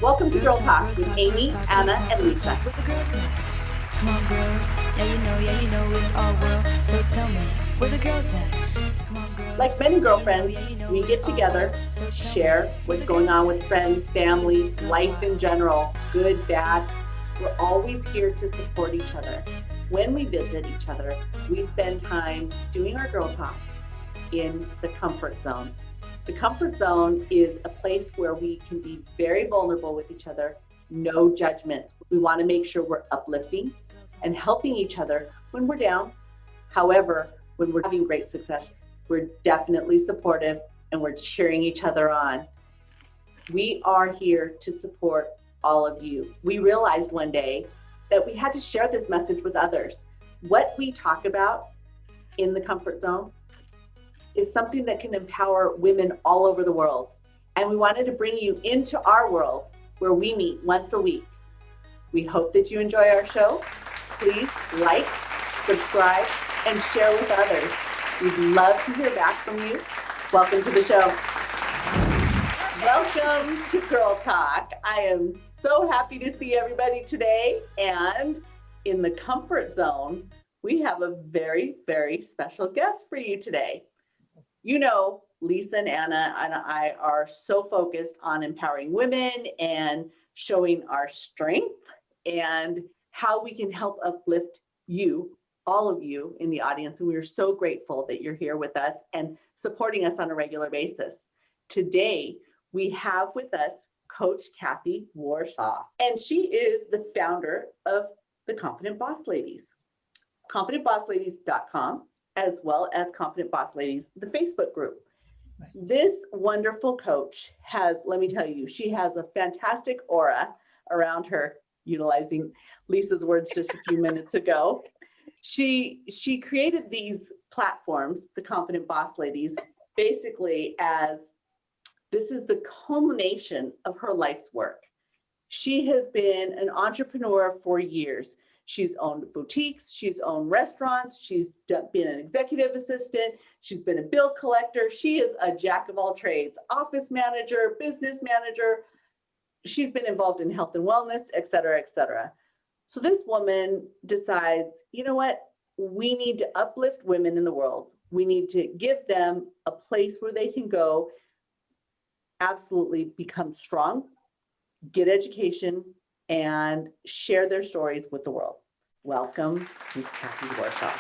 Welcome to Girl Talk with Amy, Anna, and Lisa. Come on, girls. Yeah, you know it's our world. So tell me, where the girls at? Come on, girls. Like many girlfriends, we get together, share what's going on with friends, family, life in general, good, bad. We're always here to support each other. When we visit each other, we spend time doing our girl talk in the comfort zone. The comfort zone is a place where we can be very vulnerable with each other, no judgments. We want to make sure we're uplifting and helping each other when we're down. However, when we're having great success, we're definitely supportive and we're cheering each other on. We are here to support all of you. We realized one day that we had to share this message with others. What we talk about in the comfort zone is something that can empower women all over the world. And we wanted to bring you into our world where we meet once a week. We hope that you enjoy our show. Please like, subscribe, and share with others. We'd love to hear back from you. Welcome to the show. Welcome to Girl Talk. I am so happy to see everybody today. And in the comfort zone, we have a very, very special guest for you today. You know, Lisa and Anna and I are so focused on empowering women and showing our strength and how we can help uplift you, all of you in the audience. And we are so grateful that you're here with us and supporting us on a regular basis. Today, we have with us Coach Cathy Warsaw, and she is the founder of the Confident Boss Ladies, confidentbossladies.com, as well as Confident Boss Ladies, the Facebook group. Right. This wonderful coach has, let me tell you, she has a fantastic aura around her, utilizing Lisa's words just a few minutes ago. She created these platforms, the Confident Boss Ladies, basically as this is the culmination of her life's work. She has been an entrepreneur for years. She's owned boutiques, she's owned restaurants, she's been an executive assistant, she's been a bill collector. She is a jack of all trades, office manager, business manager. She's been involved in health and wellness, et cetera, et cetera. So this woman decides, you know what? We need to uplift women in the world. We need to give them a place where they can go, absolutely become strong, get education, and share their stories with the world. Welcome, Ms. Cathy Warsaw.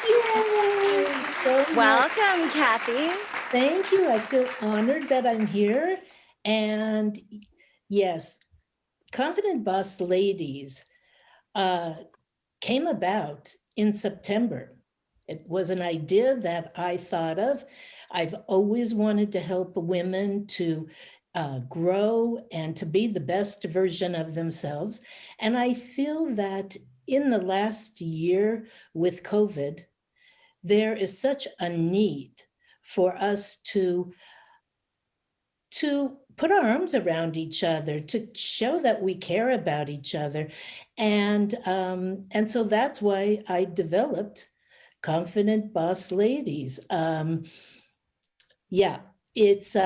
Yay! So welcome, Cathy. Thank you. I feel honored that I'm here. And yes, Confident Boss Ladies came about in September. It was an idea that I thought of. I've always wanted to help women to grow and to be the best version of themselves. And I feel that in the last year with COVID, there is such a need for us to put our arms around each other, to show that we care about each other. And so that's why I developed Confident Boss Ladies. It's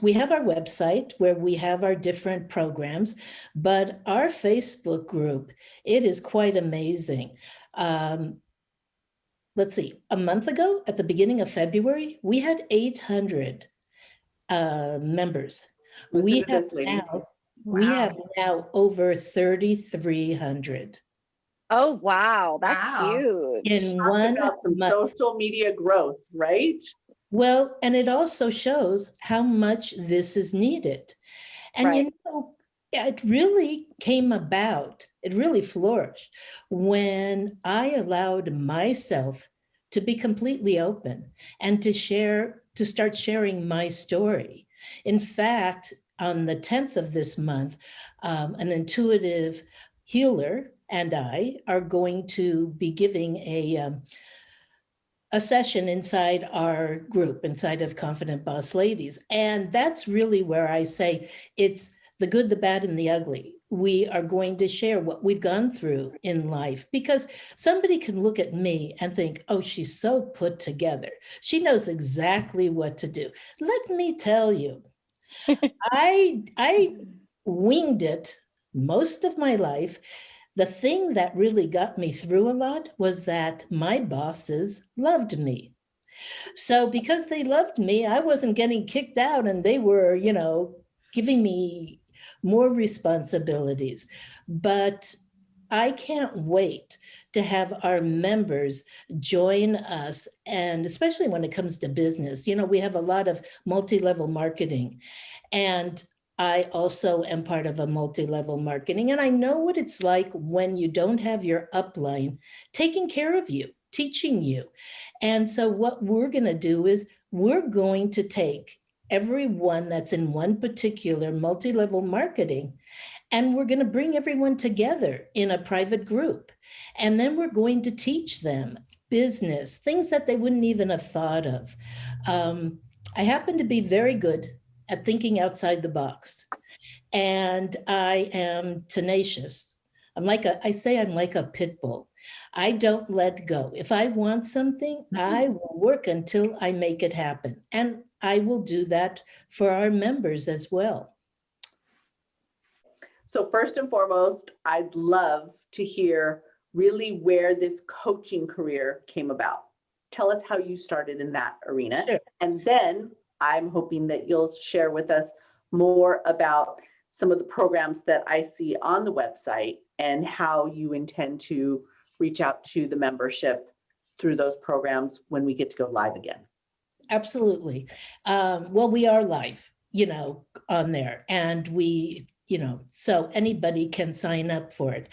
we have our website where we have our different programs, but our Facebook group, it is quite amazing. Let's see, a month ago, at the beginning of February, we had 800 members. We have now over 3,300. Oh, wow. That's huge. In Talk one about some month. Social media growth, right? Well, and it also shows how much this is needed. And right. You know, it really came about, it really flourished when I allowed myself to be completely open and to start sharing my story. In fact, on the 10th of this month, an intuitive healer and I are going to be giving a session inside our group, inside of Confident Boss Ladies. And that's really where I say it's the good, the bad, and the ugly. We are going to share what we've gone through in life, because somebody can look at me and think, oh, she's so put together. She knows exactly what to do. Let me tell you, I winged it most of my life. The thing that really got me through a lot was that my bosses loved me. So because they loved me, I wasn't getting kicked out, and they were, giving me more responsibilities. But I can't wait to have our members join us. And especially when it comes to business, we have a lot of multi-level marketing. And I also am part of a multi-level marketing. And I know what it's like when you don't have your upline taking care of you, teaching you. And so what we're going to do is we're going to take everyone that's in one particular multi-level marketing, and we're going to bring everyone together in a private group. And then we're going to teach them business, things that they wouldn't even have thought of. I happen to be very good at thinking outside the box. And I am tenacious. I say I'm like a pit bull. I don't let go. If I want something, I will work until I make it happen. And I will do that for our members as well. So first and foremost, I'd love to hear really where this coaching career came about. Tell us how you started in that arena. Sure. And then I'm hoping that you'll share with us more about some of the programs that I see on the website and how you intend to reach out to the membership through those programs when we get to go live again. Absolutely. Well, we are live, on there, and so anybody can sign up for it.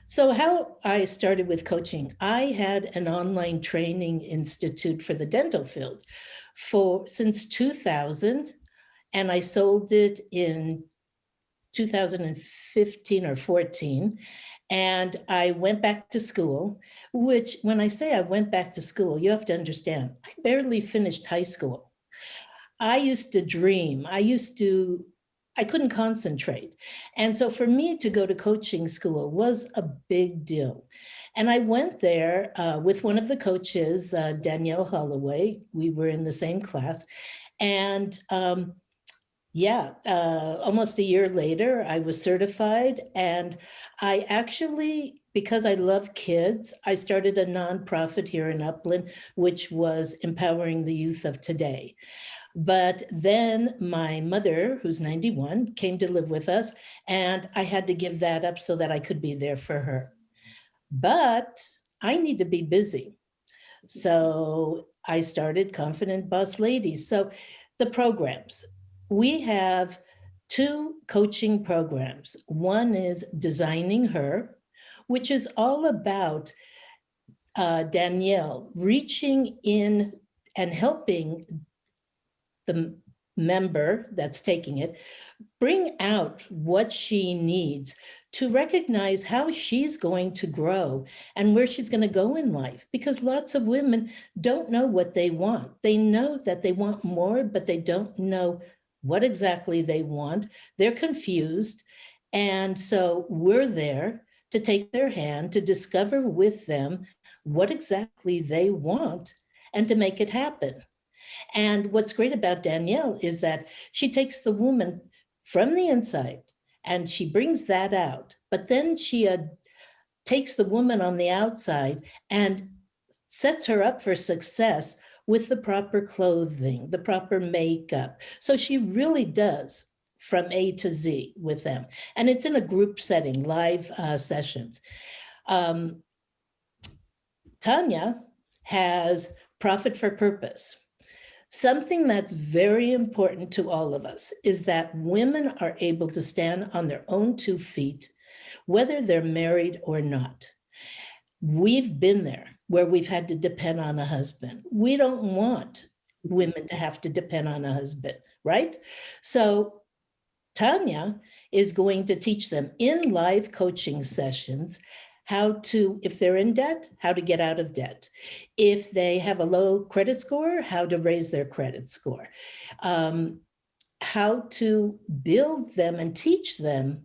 So how I started with coaching, I had an online training institute for the dental field since 2000, and I sold it in 2015 or 14. And I went back to school, which when I say I went back to school, you have to understand, I barely finished high school. I used to dream. I couldn't concentrate. And so for me to go to coaching school was a big deal. And I went there with one of the coaches, Danielle Holloway. We were in the same class. And almost a year later, I was certified. And I actually, because I love kids, I started a nonprofit here in Upland, which was empowering the youth of today. But then my mother, who's 91, came to live with us, and I had to give that up so that I could be there for her. But I need to be busy. So I started Confident Boss Ladies. So the programs, we have 2 coaching programs. One is Designing Her, which is all about Danielle reaching in and helping the member that's taking it bring out what she needs to recognize how she's going to grow and where she's going to go in life. Because lots of women don't know what they want. They know that they want more, but they don't know what exactly they want. They're confused. And so we're there to take their hand, to discover with them what exactly they want and to make it happen. And what's great about Danielle is that she takes the woman from the inside and she brings that out, but then she takes the woman on the outside and sets her up for success with the proper clothing, the proper makeup. So she really does from A to Z with them. And it's in a group setting, live sessions. Tanya has Profit for Purpose. Something that's very important to all of us is that women are able to stand on their own 2 feet, whether they're married or not. We've been there where we've had to depend on a husband. We don't want women to have to depend on a husband, right? So Tanya is going to teach them in live coaching sessions how to, if they're in debt, how to get out of debt. If they have a low credit score, how to raise their credit score. How to build them and teach them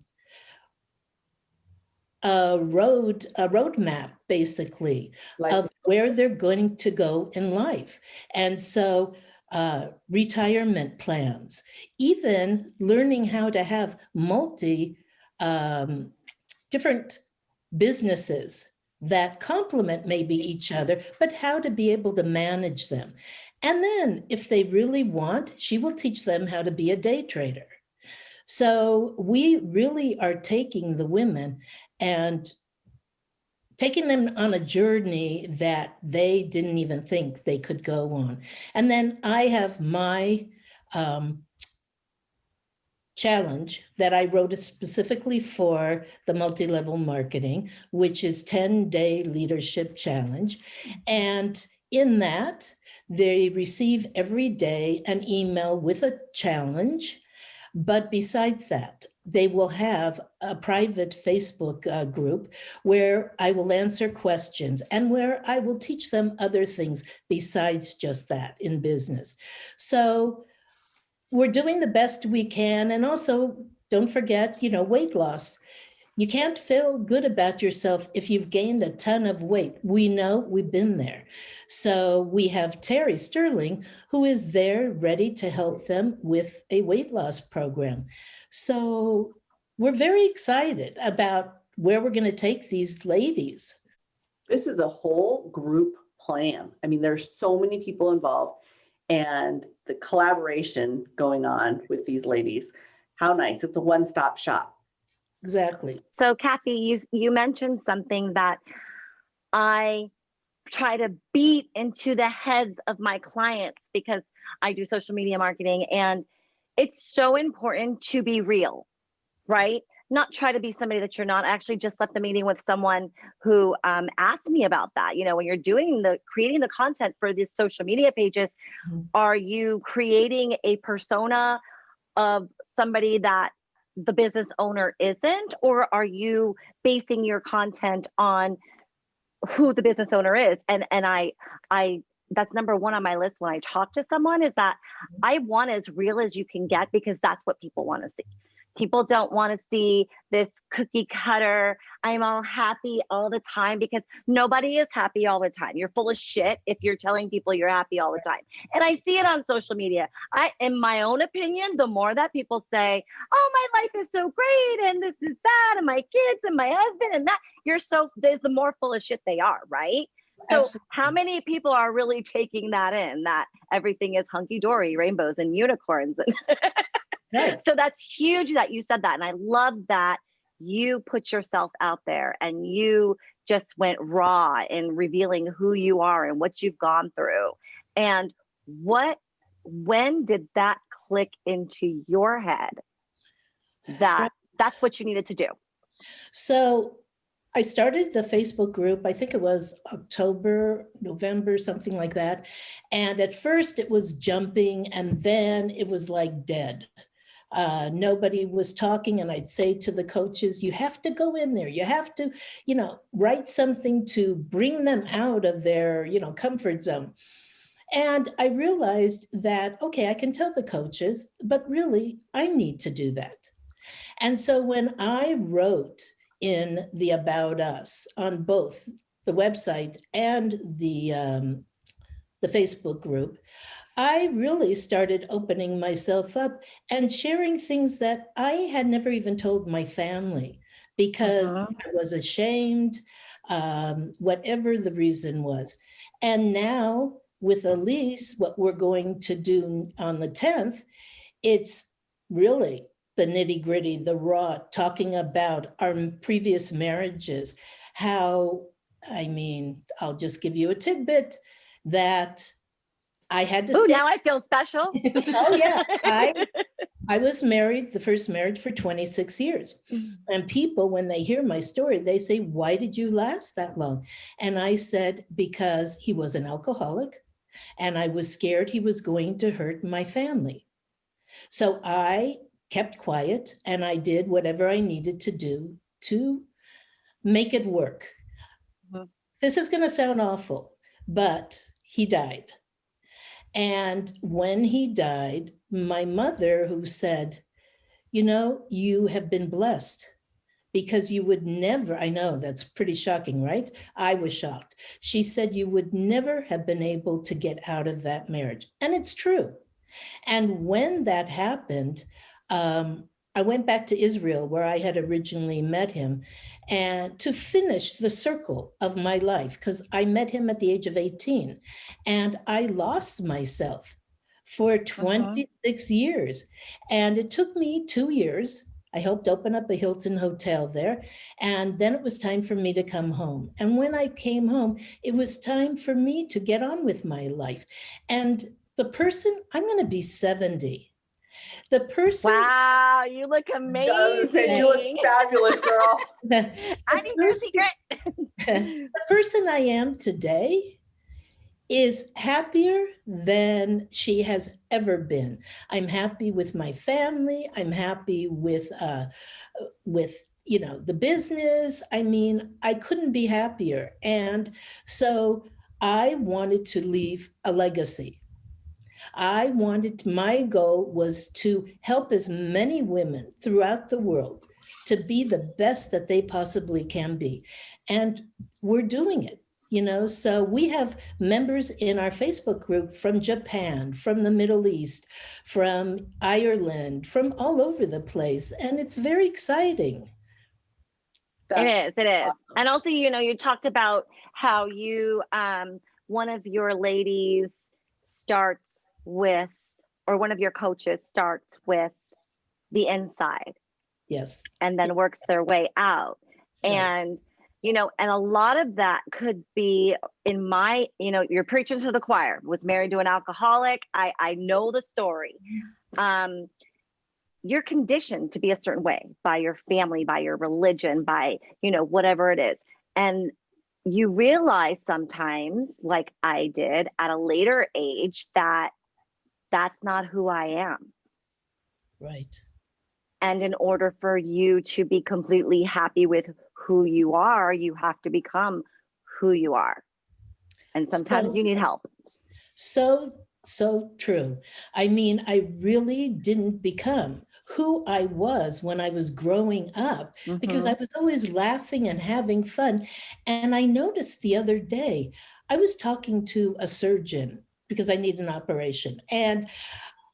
a roadmap, basically, of where they're going to go in life. And so retirement plans, even learning how to have different businesses that complement maybe each other, but how to be able to manage them. And then if they really want, she will teach them how to be a day trader. So we really are taking the women and taking them on a journey that they didn't even think they could go on. And then I have my challenge that I wrote specifically for the multi-level marketing, which is 10-day leadership challenge. And in that, they receive every day an email with a challenge. But besides that, they will have a private Facebook group where I will answer questions and where I will teach them other things besides just that in business. So we're doing the best we can. And also, don't forget, weight loss. You can't feel good about yourself if you've gained a ton of weight. We know, we've been there. So we have Terry Sterling, who is there ready to help them with a weight loss program. So we're very excited about where we're going to take these ladies. This is a whole group plan. I mean, there's so many people involved and the collaboration going on with these ladies. How nice. It's a one-stop shop. Exactly. So Cathy, you mentioned something that I try to beat into the heads of my clients because I do social media marketing, and it's so important to be real, right? Not try to be somebody that you're not. I actually just left the meeting with someone who asked me about that. When you're creating the content for these social media pages, are you creating a persona of somebody that the business owner isn't, or are you basing your content on who the business owner is? And I that's number one on my list when I talk to someone, is that I want as real as you can get, because that's what people want to see. People don't want to see this cookie cutter, I'm all happy all the time, because nobody is happy all the time. You're full of shit if you're telling people you're happy all the time. And I see it on social media. In my own opinion, the more that people say, oh, my life is so great, and this is that, and my kids and my husband and that, there's the more full of shit they are, right? So absolutely. How many people are really taking that in, that everything is hunky-dory, rainbows and unicorns? Right. So that's huge that you said that. And I love that you put yourself out there and you just went raw in revealing who you are and what you've gone through. And when did that click into your head that that's what you needed to do? So I started the Facebook group, I think it was October, November, something like that. And at first it was jumping, and then it was like dead. Nobody was talking, and I'd say to the coaches, you have to go in there. You have to, write something to bring them out of their, comfort zone. And I realized that, okay, I can tell the coaches, but really I need to do that. And so when I wrote in the About Us on both the website and the Facebook group, I really started opening myself up and sharing things that I had never even told my family because I was ashamed, whatever the reason was. And now with Elise, what we're going to do on the 10th, it's really the nitty-gritty, the raw, talking about our previous marriages, how, I'll just give you a tidbit that I had to Oh, now I feel special. Oh, yeah. I was married, the first marriage, for 26 years. And people, when they hear my story, they say, why did you last that long? And I said, because he was an alcoholic and I was scared he was going to hurt my family. So I kept quiet and I did whatever I needed to do to make it work. This is going to sound awful, but he died. And when he died, my mother, who said, you have been blessed because you would never, I know that's pretty shocking, right? I was shocked. She said you would never have been able to get out of that marriage. And it's true. And when that happened, I went back to Israel where I had originally met him and to finish the circle of my life, because I met him at the age of 18 and I lost myself for 26 years. And it took me 2 years. I helped open up a Hilton hotel there. And then it was time for me to come home. And when I came home, it was time for me to get on with my life. And the person, I'm going to be 70. The person. Wow, you look amazing. You look fabulous, girl. I need your secret. The person I am today is happier than she has ever been. I'm happy with my family. I'm happy with the business. I mean, I couldn't be happier. And so I wanted to leave a legacy. My goal was to help as many women throughout the world to be the best that they possibly can be. And we're doing it. So we have members in our Facebook group from Japan, from the Middle East, from Ireland, from all over the place. And it's very exciting. It is. Awesome. And also, you talked about how one of your ladies starts with, or one of your coaches starts with the inside. Yes. And then works their way out. Right. And and a lot of that could be in my, you're preaching to the choir, was married to an alcoholic. I know the story. You're conditioned to be a certain way by your family, by your religion, by, whatever it is. And you realize sometimes, like I did at a later age, that that's not who I am. Right. And in order for you to be completely happy with who you are, you have to become who you are. And sometimes you need help. So true. I mean, I really didn't become who I was when I was growing up because I was always laughing and having fun. And I noticed the other day, I was talking to a surgeon because I need an operation. And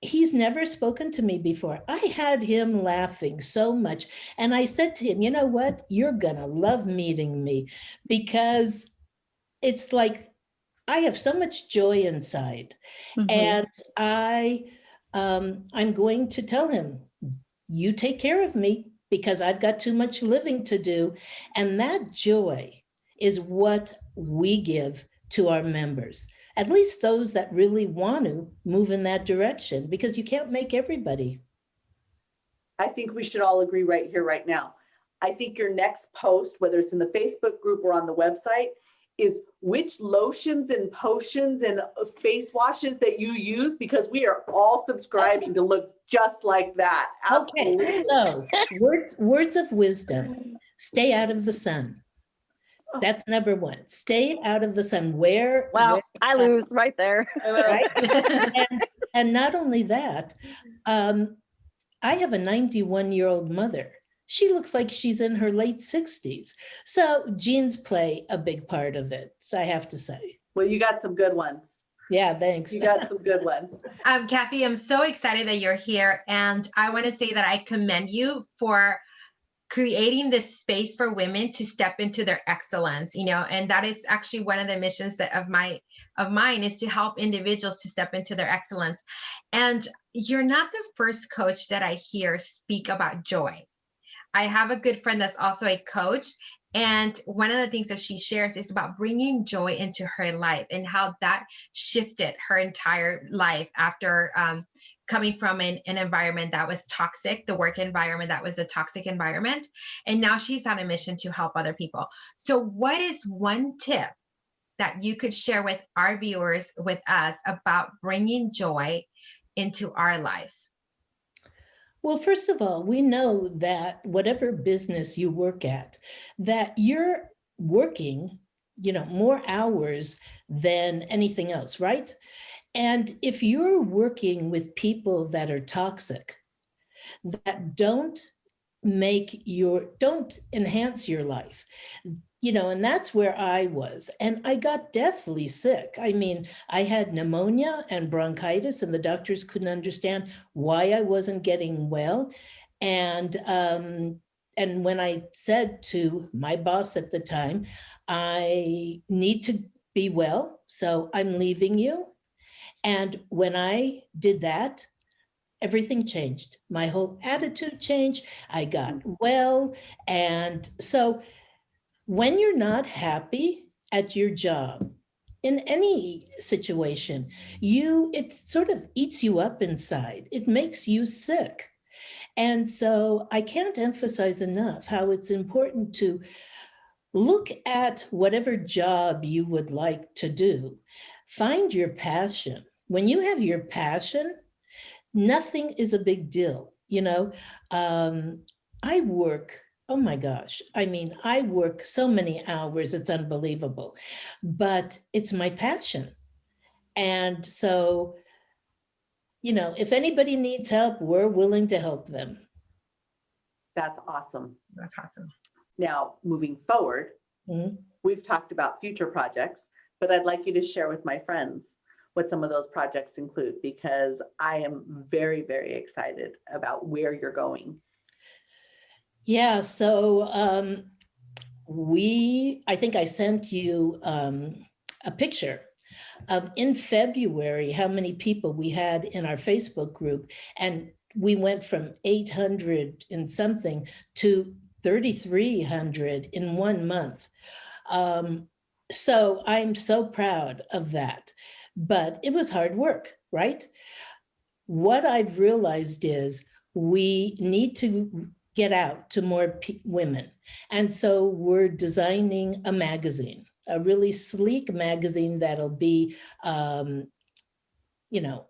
he's never spoken to me before. I had him laughing so much. And I said to him, you know what? You're going to love meeting me because it's like I have so much joy inside. And I'm going to tell him, you take care of me because I've got too much living to do. And that joy is what we give to our members. At least those that really want to move in that direction, because you can't make everybody. I think we should all agree right here, right now. I think your next post, whether it's in the Facebook group or on the website, is which lotions and potions and face washes that you use, because we are all subscribing to look just like that. Absolutely. Okay, so words of wisdom. Stay out of the sun. That's number one. Stay out of the sun. I lose right there. Right? and not only that, I have a 91-year-old mother. She looks like she's in her late 60s. So genes play a big part of it, so I have to say. Well, you got some good ones. Yeah, thanks. You got some good ones. Cathy, I'm so excited that you're here. And I want to say that I commend you for creating this space for women to step into their excellence, and that is actually one of the missions of mine is to help individuals to step into their excellence. And you're not the first coach that I hear speak about joy. I have a good friend that's also a coach, and one of the things that she shares is about bringing joy into her life and how that shifted her entire life after coming from an environment that was toxic, the work environment that was a toxic environment. And now she's on a mission to help other people. So what is one tip that you could share with our viewers, with us, about bringing joy into our life? Well, first of all, we know that whatever business you work at, that you're working, more hours than anything else, right? And if you're working with people that are toxic, that don't don't enhance your life. And that's where I was. And I got deathly sick. I mean, I had pneumonia and bronchitis, and the doctors couldn't understand why I wasn't getting well. And when I said to my boss at the time, I need to be well, so I'm leaving you. And when I did that, everything changed. My whole attitude changed. I got well. And so when you're not happy at your job, in any situation, it sort of eats you up inside. It makes you sick. And so I can't emphasize enough how it's important to look at whatever job you would like to do. Find your passion. When you have your passion, nothing is a big deal. I work, oh my gosh, I mean, I work so many hours, it's unbelievable, but it's my passion. And so, if anybody needs help, we're willing to help them. That's awesome. That's awesome. Now, moving forward, we've talked about future projects, but I'd like you to share with my friends what some of those projects include, because I am very, very excited about where you're going. Yeah, so I think I sent you a picture of in February, how many people we had in our Facebook group. And we went from 800 and something to 3,300 in 1 month. So I'm so proud of that. But it was hard work, right? What I've realized is we need to get out to more women. And so we're designing a magazine, a really sleek magazine that'll be,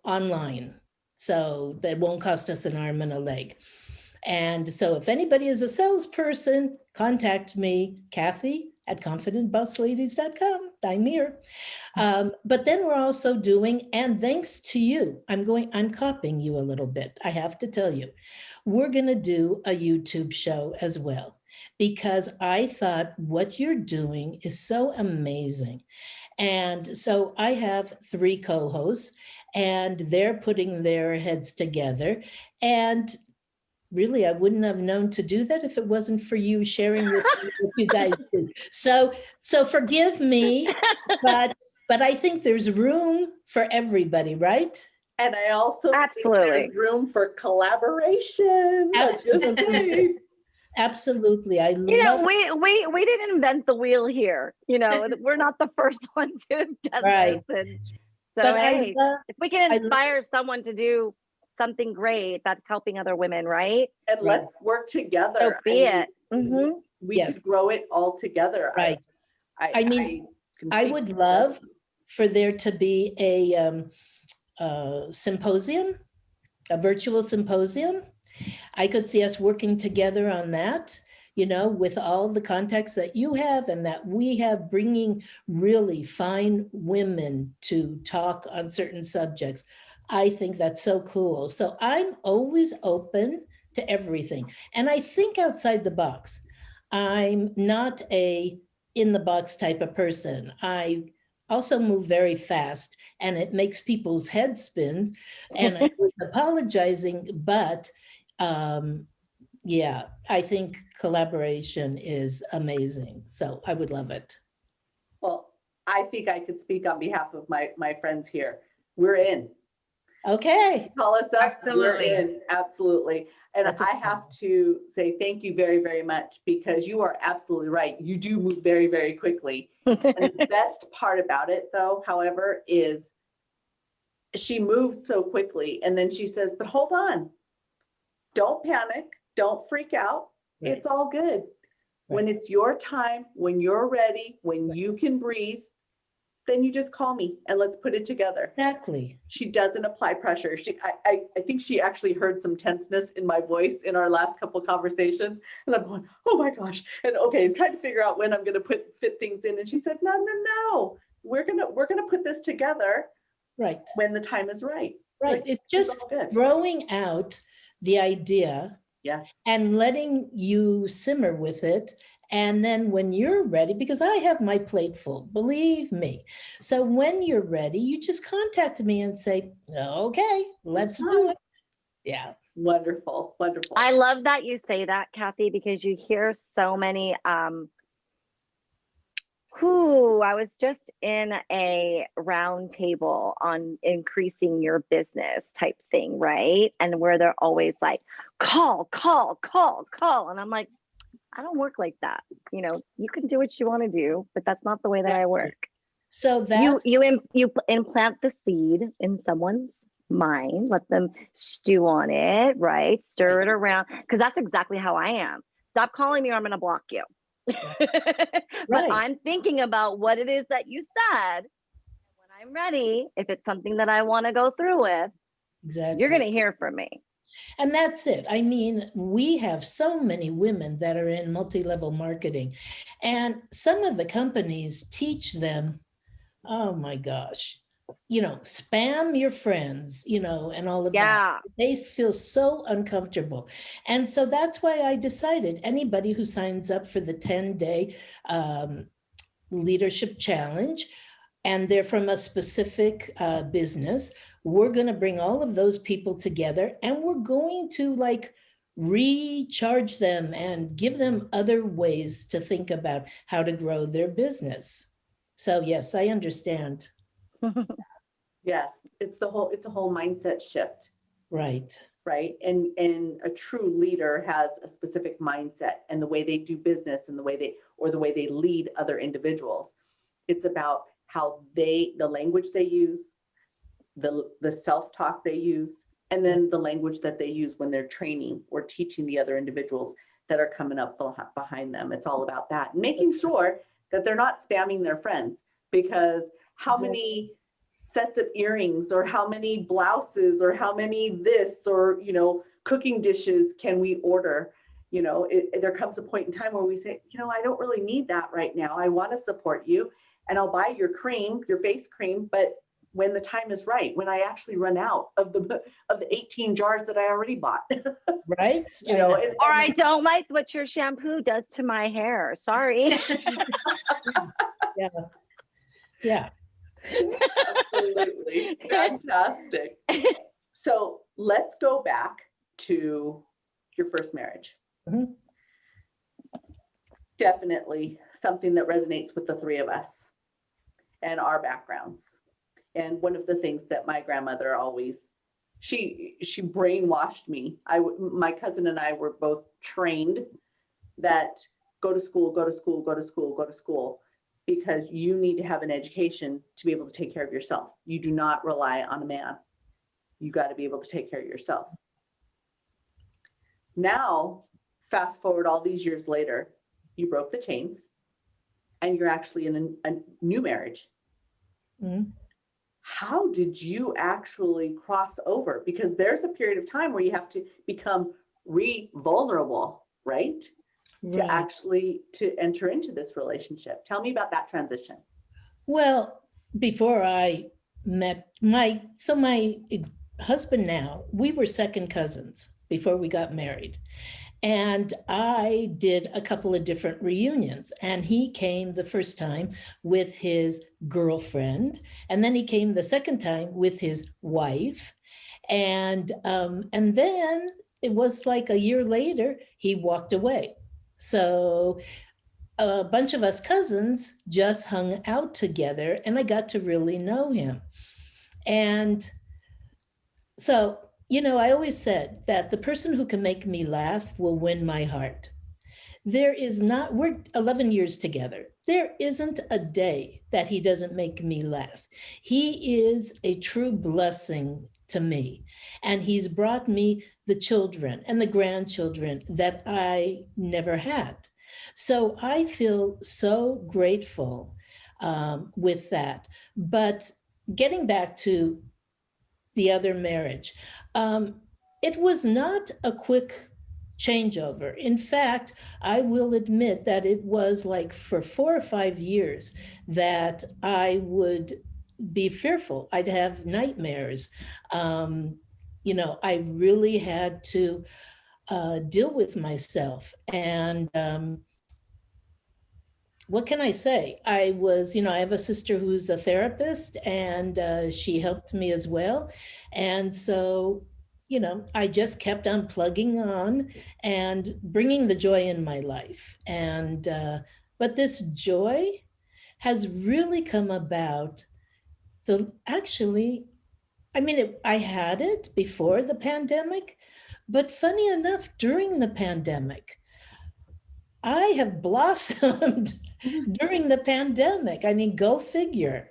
online. So that won't cost us an arm and a leg. And so if anybody is a salesperson, contact me, Cathy at confidentbossladies.com. I'm here. But then we're also doing, and thanks to you, I'm copying you a little bit. I have to tell you, we're going to do a YouTube show as well, because I thought what you're doing is so amazing. And so I have 3 co-hosts, and they're putting their heads together. And really, I wouldn't have known to do that if it wasn't for you sharing with me what you guys do. So forgive me, but I think there's room for everybody, right? And I also Absolutely think there's room for collaboration. Absolutely. Absolutely. I love we didn't invent the wheel here. We're not the first ones who have done right. this. And so, but hey, if we can inspire someone to do something great, that's helping other women, right? And let's work together. So be it. Mm-hmm. We could grow it all together. Right. I would love for there to be a symposium, a virtual symposium. I could see us working together on that, with all the contacts that you have and that we have, bringing really fine women to talk on certain subjects. I think that's so cool. So I'm always open to everything. And I think outside the box. I'm not a in the box type of person. I also move very fast, and it makes people's heads spin. And I was apologizing, but yeah, I think collaboration is amazing. So I would love it. Well, I think I could speak on behalf of my friends here. We're in. Okay. Call us up. Absolutely. We're in. Absolutely. And That's I have to say thank you very, very much, because you are absolutely right. You do move very, very quickly. And the best part about it, though, however, is she moved so quickly. And then she says, but hold on. Don't panic. Don't freak out. Right. It's all good. Right. When it's your time, when you're ready, when you can breathe, then you just call me and let's put it together. Exactly. She doesn't apply pressure. I think she actually heard some tenseness in my voice in our last couple of conversations. And I'm going, oh my gosh. And okay, I'm trying to figure out when I'm going to fit things in. And she said, no. We're going to put this together. Right. When the time is right. Right. Like, it's just throwing out the idea Yes. and letting you simmer with it. And then when you're ready, because I have my plate full, believe me. So when you're ready, you just contact me and say, okay, let's do it. Yeah. Wonderful. Wonderful. I love that you say that, Cathy, because you hear so many I was just in a round table on increasing your business type thing, right? And where they're always like, call. And I'm like, I don't work like that. You know, you can do what you want to do, but that's not the way that I work. So that you implant the seed in someone's mind, let them stew on it, right? Stir it around, because that's exactly how I am. Stop calling me or I'm going to block you. But I'm thinking about what it is that you said. And when I'm ready, if it's something that I want to go through with, exactly, you're going to hear from me. And that's it. I mean, we have so many women that are in multi-level marketing, and some of the companies teach them, oh my gosh, you know, spam your friends, you know, and all of that. They feel so uncomfortable. And so that's why I decided anybody who signs up for the 10-day leadership challenge, and they're from a specific business, we're going to bring all of those people together, and we're going to like recharge them and give them other ways to think about how to grow their business. So yes, I understand. Yes, it's a whole mindset shift. Right. Right. And a true leader has a specific mindset, and the way they do business and the way they lead other individuals. It's about how the language they use, the self-talk they use, and then the language that they use when they're training or teaching the other individuals that are coming up behind them. It's all about that, making sure that they're not spamming their friends, because how many sets of earrings or how many blouses or how many this or, you know, cooking dishes can we order? You know, there comes a point in time where we say, you know, I don't really need that right now. I want to support you and I'll buy your cream, your face cream, but when the time is right, when I actually run out of the 18 jars that I already bought. Right. You know, or I don't like what your shampoo does to my hair. Sorry. Yeah. Yeah. Absolutely. Fantastic. So let's go back to your first marriage. Mm-hmm. Definitely something that resonates with the three of us and our backgrounds. And one of the things that my grandmother always, she brainwashed me. My cousin and I were both trained that go to school, because you need to have an education to be able to take care of yourself. You do not rely on a man. You got to be able to take care of yourself. Now, fast forward all these years later, you broke the chains and you're actually in a new marriage. Mm-hmm. How did you actually cross over? Because there's a period of time where you have to become vulnerable, right? To actually to enter into this relationship. Tell me about that transition. Well, before I met my husband now, we were second cousins before we got married. And I did a couple of different reunions, and he came the first time with his girlfriend, and then he came the second time with his wife. And then it was like a year later, he walked away. So a bunch of us cousins just hung out together, and I got to really know him. And so, you know, I always said that the person who can make me laugh will win my heart. We're 11 years together. There isn't a day that he doesn't make me laugh. He is a true blessing to me. And he's brought me the children and the grandchildren that I never had. So I feel so grateful with that. But getting back to the other marriage, it was not a quick changeover. In fact, I will admit that it was like for 4 or 5 years that I would be fearful. I'd have nightmares. You know, I really had to deal with myself. And what can I say? I have a sister who's a therapist, and she helped me as well. And so, I just kept on plugging on and bringing the joy in my life. And, but this joy has really come about I had it before the pandemic, but funny enough, during the pandemic, I have blossomed during the pandemic. I mean, go figure.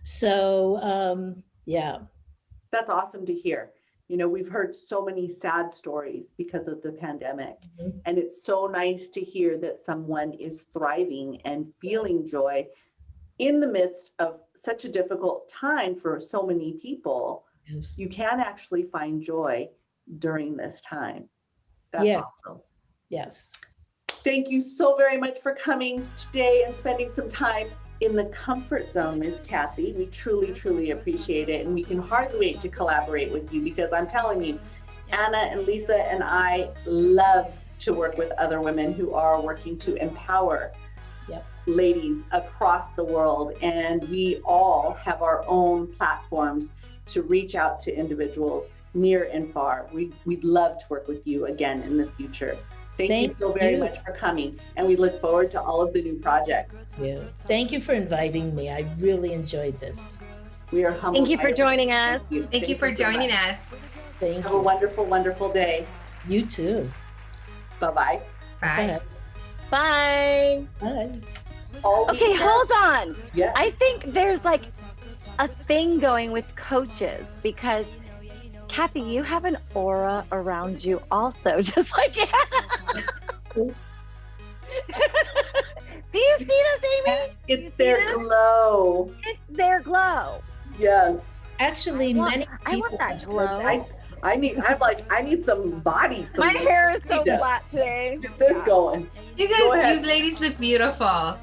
So, yeah. That's awesome to hear. We've heard so many sad stories because of the pandemic. Mhm. And it's so nice to hear that someone is thriving and feeling joy in the midst of such a difficult time for so many people. Yes. You can actually find joy during this time. That's Yeah. awesome. Yes. Thank you so very much for coming today and spending some time in the comfort zone, Ms. Cathy. We truly, truly appreciate it. And we can hardly wait to collaborate with you, because I'm telling you, Anna and Lisa and I love to work with other women who are working to empower ladies across the world. And we all have our own platforms to reach out to individuals near and far. We'd love to work with you again in the future. Thank you so very much for coming, and we look forward to all of the new projects. Yeah. Thank you for inviting me. I really enjoyed this. We are humbled. Thank you for joining us. Thank you for joining us. Thank Have you. a wonderful, wonderful day. You too. Bye-bye. Bye. Bye. Bye. Okay, hold on. Yeah. I think there's like a thing going with coaches, because Cathy, you have an aura around you also, just like Anna. Do you see this, Amy? It's their glow. It's their glow. Yes. Actually, many people I want that have said glow. that. I need some body. My hair is so Yeah. flat today. Get this going. You Go guys, ahead. you ladies look beautiful.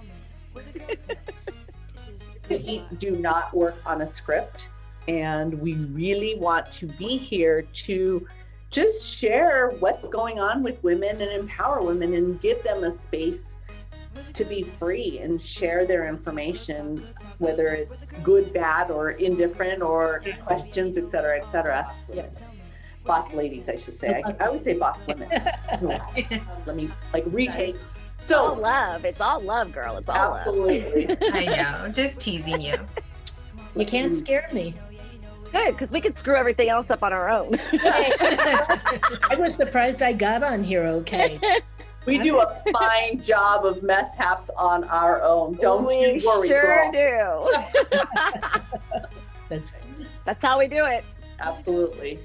We do not work on a script, and we really want to be here to just share what's going on with women and empower women and give them a space to be free and share their information, whether it's good, bad, or indifferent, or questions, et cetera, et cetera. Yes. Boss ladies, I should say. I would say boss women. Let me retake. It's all So, love. It's all love, girl. It's all love. absolutely. I know, just teasing you. You can't scare me. Good, because we could screw everything else up on our own. I was surprised I got on here okay. We do a fine job of mishaps on our own. Don't you We worry, sure girl. do. That's That's how we do it. Absolutely.